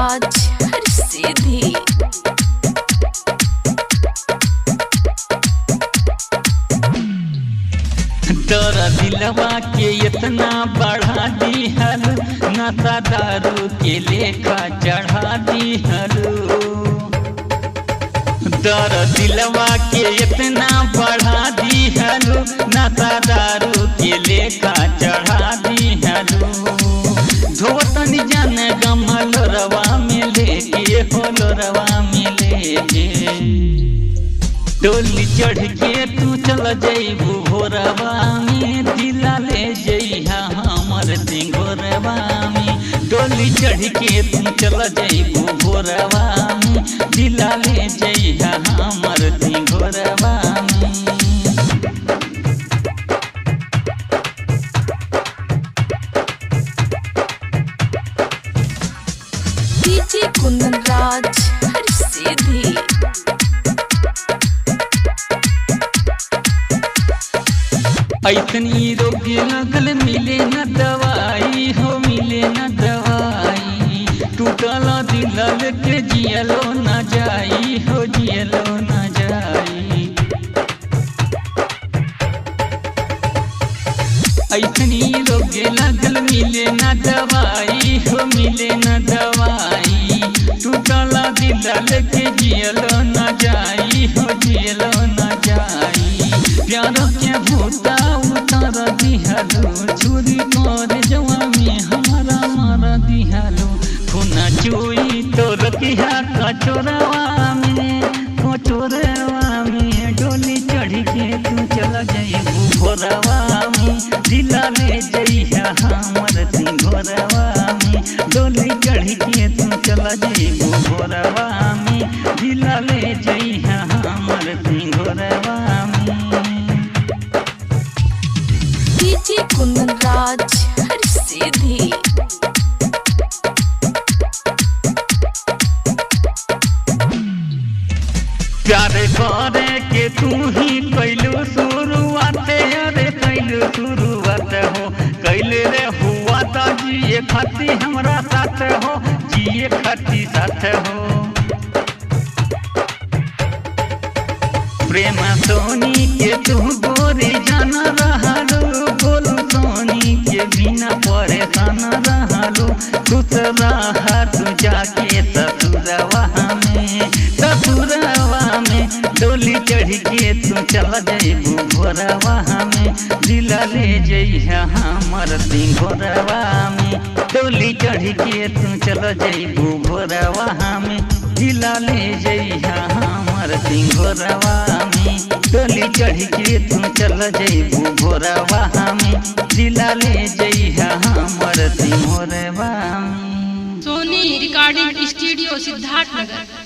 राज हर सीधी। तोरा दिलवा के इतना बढ़ा दी हलू, नशा दारू के लेखा चढ़ा दी हलू। तोरा दिलवा के इतना बढ़ा दी हलू, नशा दारू के लेखा चढ़ा दी हलू। धोतन जन गमल रवा में लेके होलो रवा में लेके, डोली चढ़ के तू चल जइबू भोरवा में, दिला ले जइहा हमर सिंघोरवा में। डोली चढ़ के तू चल जइबू भोरवा में, दिला ले जइहा हमर सिंघोरवा में। डीजे कुंदन राज हर सीधी। ऐसनी रोग लगल मिले न दवाई हो, मिले न दवाई। टूटल दिल के जियलो न जाई हो, जियलो न जाई। ऐसनी रोग लगल मिले न दवाई हो, मिले न दवाई। टूटल दिल के जियलो न जाई हो, जियलो न जाई। प्यार के भूता उतार दिहलो, छुरी कर जवा में हमारा मार दिहलो। खुना चुई तो रखिया कचोरवा में, कचोरवा में। डोली चढ़ के तू चला जइबू भोरवा में, दिला ले जइहा हमर सिंघोरवा में। डोली चढ़ के तू चला जइबू भोरवा में, दिला ले जइहा हमर सिंघोरवा में। डीजे कुंदन राज हर सीधी। प्यार करे के तू ही कैलू शुरुआत, अरे कैलू शुरुआत हो। कैले रे हुआ तो जिए खाती हमरा साथ हो, जिए खाती साथ हो। प्रेम सोनी के तू गोरी जान रहलू, बोलू सोनी के बिना परेशान रहलू। खुश रहा तू जाके ससुरवा में, ससुरवा में। डोली चढ़ के तू चल जइबू भोरवा में, दिला ले जइहा हमर सिंघोरवा में। डोली चढ़ के तू चल जइबू भोरवा में, दिला ले जइहा हमर सिंघोरवा में। डोली चढ़ के तू चल जइबू भोरवा में, दिला ले जइहा हमर सिंघोरवा में। सोनी रिकॉर्डिंग स्टूडियो सिद्धार्थनगर।